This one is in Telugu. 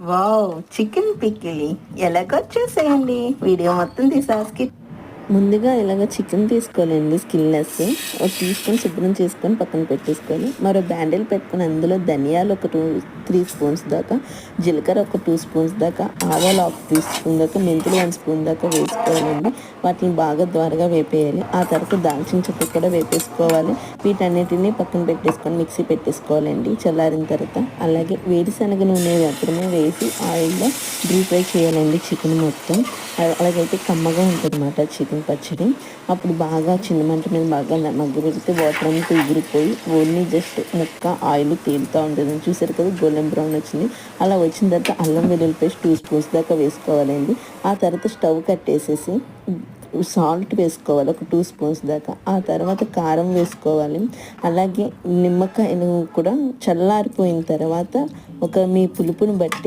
వావ్! చికెన్ పికిల్ ఎలాగో చూసేయండి. వీడియో మొత్తం తీసి ముందుగా ఇలాగ చికెన్ తీసుకోవాలండి, స్కిన్లెస్. తీసుకొని శుభ్రం చేసుకొని పక్కన పెట్టేసుకొని మరో బ్యాండిల్ పెట్టుకొని అందులో ధనియాలు ఒక 3 స్పూన్స్ దాకా, జీలకర్ర ఒక 2 స్పూన్స్ దాకా, ఆవాలు ఒక 3 స్పూన్ దాకా, మెంతులు 1 స్పూన్ దాకా వేసుకోవాలండి. వాటిని బాగా ద్వారగా వేపేయాలి. ఆ తర్వాత దాల్చిన చెక్క కూడా వేపేసుకోవాలి. వీటన్నిటిని పక్కన పెట్టేసుకొని మిక్సీ పెట్టేసుకోవాలండి చల్లారిన తర్వాత. అలాగే వేరుశనగ నూనె మాత్రమే వేసి ఆయిల్లో డీప్ ఫ్రై చేయాలండి చికెన్ మొత్తం. అలాగైతే కమ్మగా ఉంటుంది అన్నమాట చికెన్ పచ్చడి. అప్పుడు బాగా చిన్న మంట మీద బాగా మగ్గబెడితే వాటర్ అంతా ఎగిరిపోయి ఓన్లీ జస్ట్ ముక్క ఆయిల్ తేలుతూ ఉంటుంది. చూసారు కదా, గోల్డెన్ బ్రౌన్ వచ్చింది. అలా వచ్చిన తర్వాత అల్లం వెల్లుల్లి పేస్ట్ 2 స్పూన్స్ దాకా వేసుకోవాలండి. ఆ తర్వాత స్టవ్ కట్టేసేసి సాల్ట్ వేసుకోవాలి ఒక 2 స్పూన్స్ దాకా. ఆ తర్వాత కారం వేసుకోవాలి. అలాగే నిమ్మకాయలు కూడా చల్లారిపోయిన తర్వాత మీ పులుపుని బట్టి